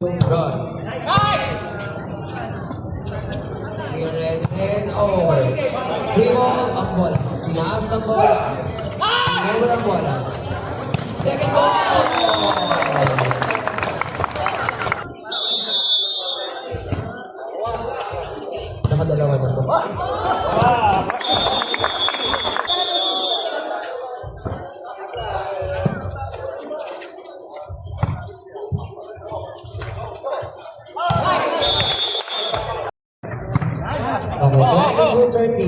Run. Then over. Primo ang bola. Tinaas ang bola. Over ang bola. Second ball. Nakadalawa na to. Okay, 30.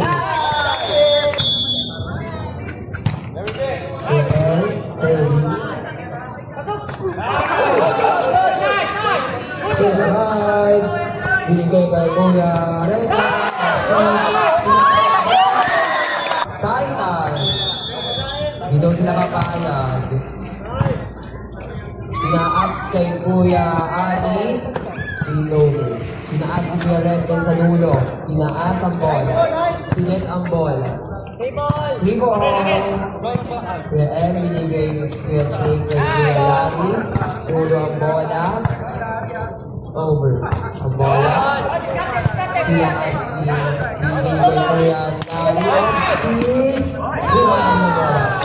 Binigay kay Kuya Reta. Titan. Hindi daw sila kapayag. Pina-up kay Kuya Ani. Ilong. Pinaas ang Kuya Reta sa dulo. Pinaas ang ball. Pinet ang ball. Free ball. Kuya M. Binigay Kuya Jake kay Kuya Lagi. Dulo ang bola. Over. Ang bola. Pinaas ni DJ Kuya Lagi. Dulo ang bola.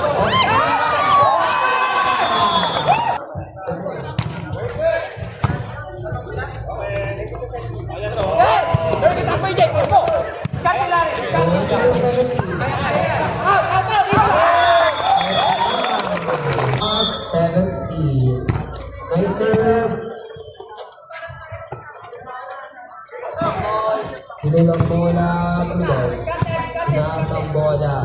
Nice serve. Tulong ang bola. Pinaas ang bola.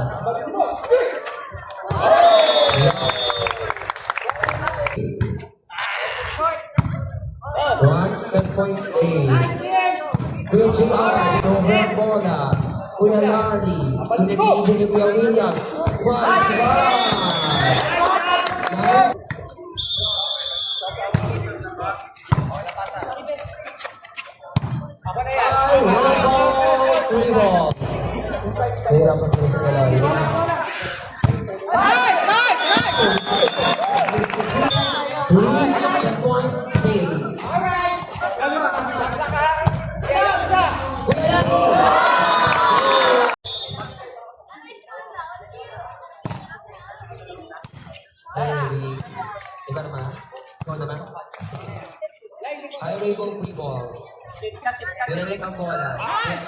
One set point save. Kuya JR, over ang bola. Kuya Larry, pinag-iibig ni Kuya Williams. Free ball. Hirap ang sa Larry. Three set point save. Sorry. Ikaw naman? Ikaw naman? Highway ball, free ball. Binalik ang bola. Okay.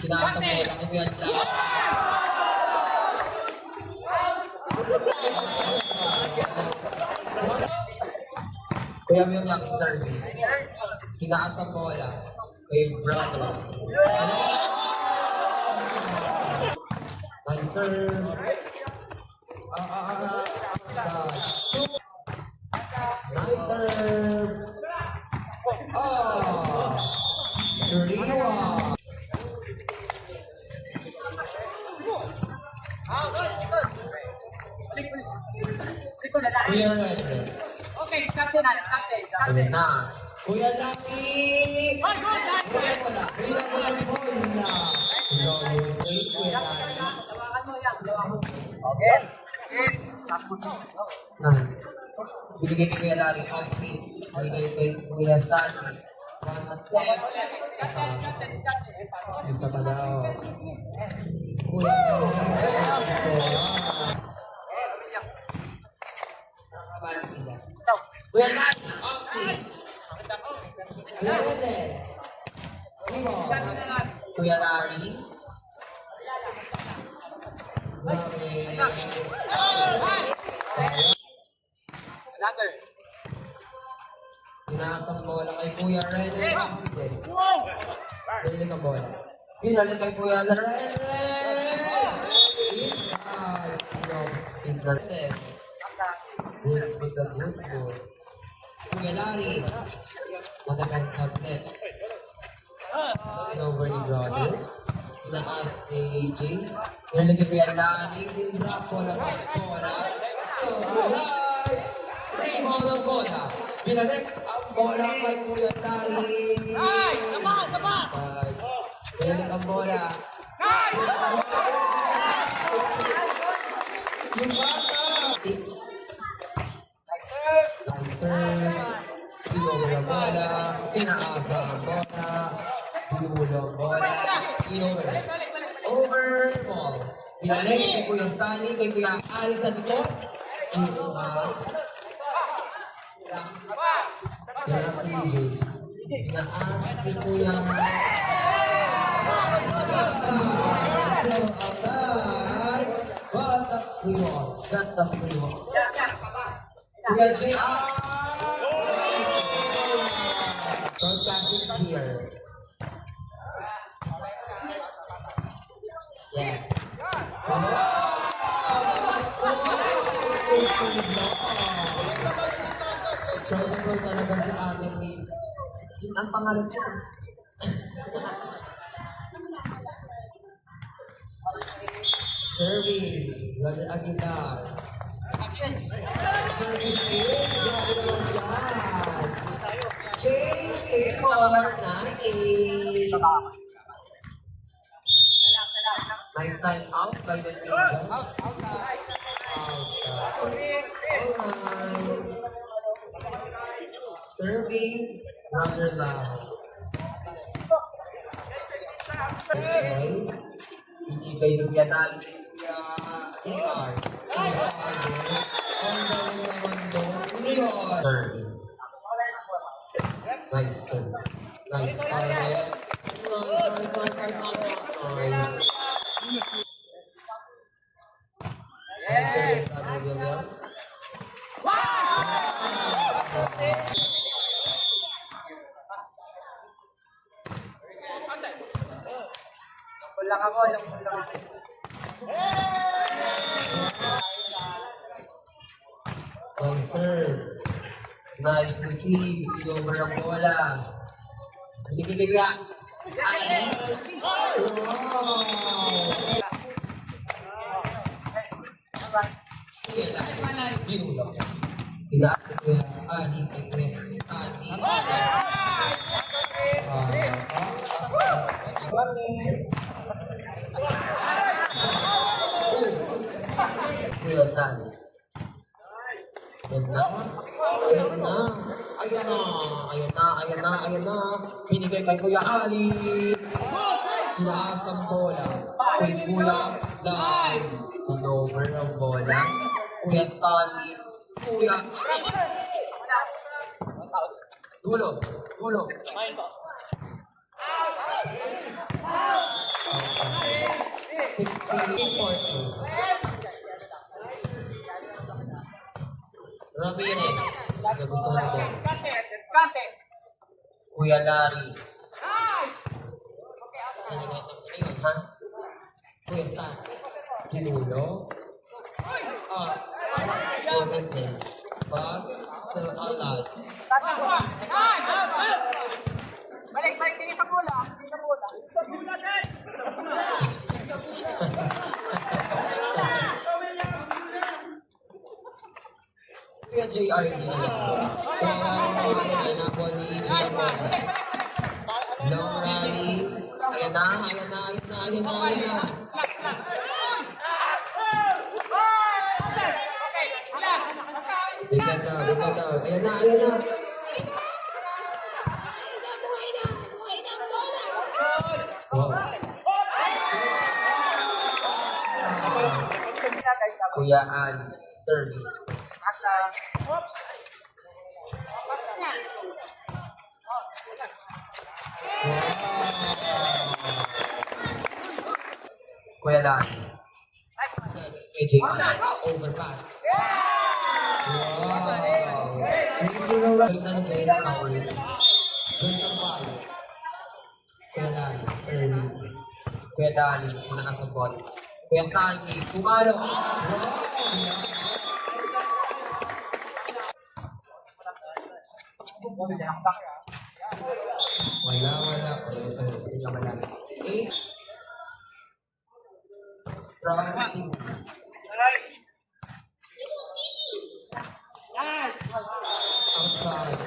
Sinaas ang bola. Kuya Lagi. Kuya Will lang serving. Tinaas ang bola. Kay brother. Nice serve. Nice serve. Oh. 31. Kuya Red. Okay, start na. Ulit na. Kuya Laki! Kuya wala. Kuya wala ni Kuya wala. Kuya Laki. Okay. Nice. Binigay kay Kuya Laki off speed. Binigay kay Kuya Stanley. Isa pa daw. Kuya Kuya Laki off speed. Kuya Red. Kuya Larry. Tinaas ang bola kay Kuya Red. Binalik ang bola. Binalik kay Kuya Red. Good. Kuya Larry. Matagal saglit. Over ni brother. Tinaas ni AJ. Binalik kay Kuya Larry. Drop bola. So, alright. Free ball ang bola. Binalik ang bola kay Kuya Larry. Binalik ang bola. Yung bata! 6. Nicer. Pinulo ang bola. Pinaasa ang bola. Pinulo ang bola. Over. Over. Ball. Pinalik kay Kuya Stanley. Kay Kuya Ali sa likod. Pinaas. Pinaas PJ. Pinaas kay Kuya. What the free ball? That's the free ball. Kuya JR. Broadcasting here. Yeah. Pro talaga si ating ni. Ang pangalan siya. Serving. Roger Aguilar. Serving is. Grabe naman yan. Change is number 9. Nice time out by the Rangers. Outside. Serving, Roger Lau. Okay. Ibigay ng Yanal. JR. Serving. Nice turn. Nice fire. Williams. Wala ka ko, yung wala. Nice turn. Nice receive. Over ang bola. Binibigay. Wow! Binulong. Pinaakit ko yung Ali kay Chris. Ali. Kuya Tani. Ayan na. Ayan na. Ayan na. Ayan na. Ayan na. Ayan na. Binigay kay Kuya Ali. Sinaas ang bola. Kay Kuya Dan. Pinover ang bola. Kuya Stanley. Kuya. Tulog. Tulog. 16-14. Ramirez. Gusto na ito. Kuya Larry. Ayun, ha? Kuya Stan. Ginulo. Open play. But still alive. Balik, balik, tingin sa bola. Tingin sa bola. Kuya JR di alam ko. Ayan na po ni JR. Long rally. Ayan na, ayan na, ayan na, ayan na, ayan na. Bigyan daw, bigyan daw. Ayan na, ayan na. Kuya Ali, third. Oops! Kuya Lani. AJ over pass. Wow! Hindi na lang na ng player power. Doon sa ball. Kuya Lani, third. Kuya Lani, tinakas ang ball. Kuya Stanley, pumalo. Wala. Ito, wala. 8. Crossing. Outside.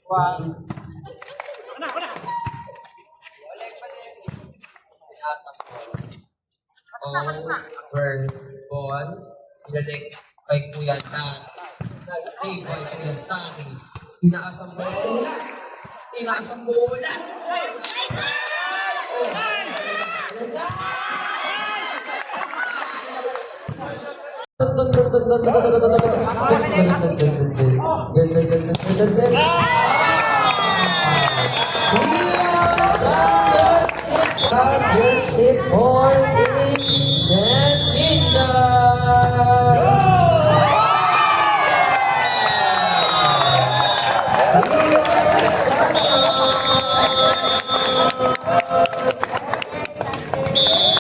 Mali. tinaas ang ball. Over ball. Pinalik kay Kuya Tan. Nag-table Kuya Stanley. Tinaas ang ball. Tinaas ang bola. Oh.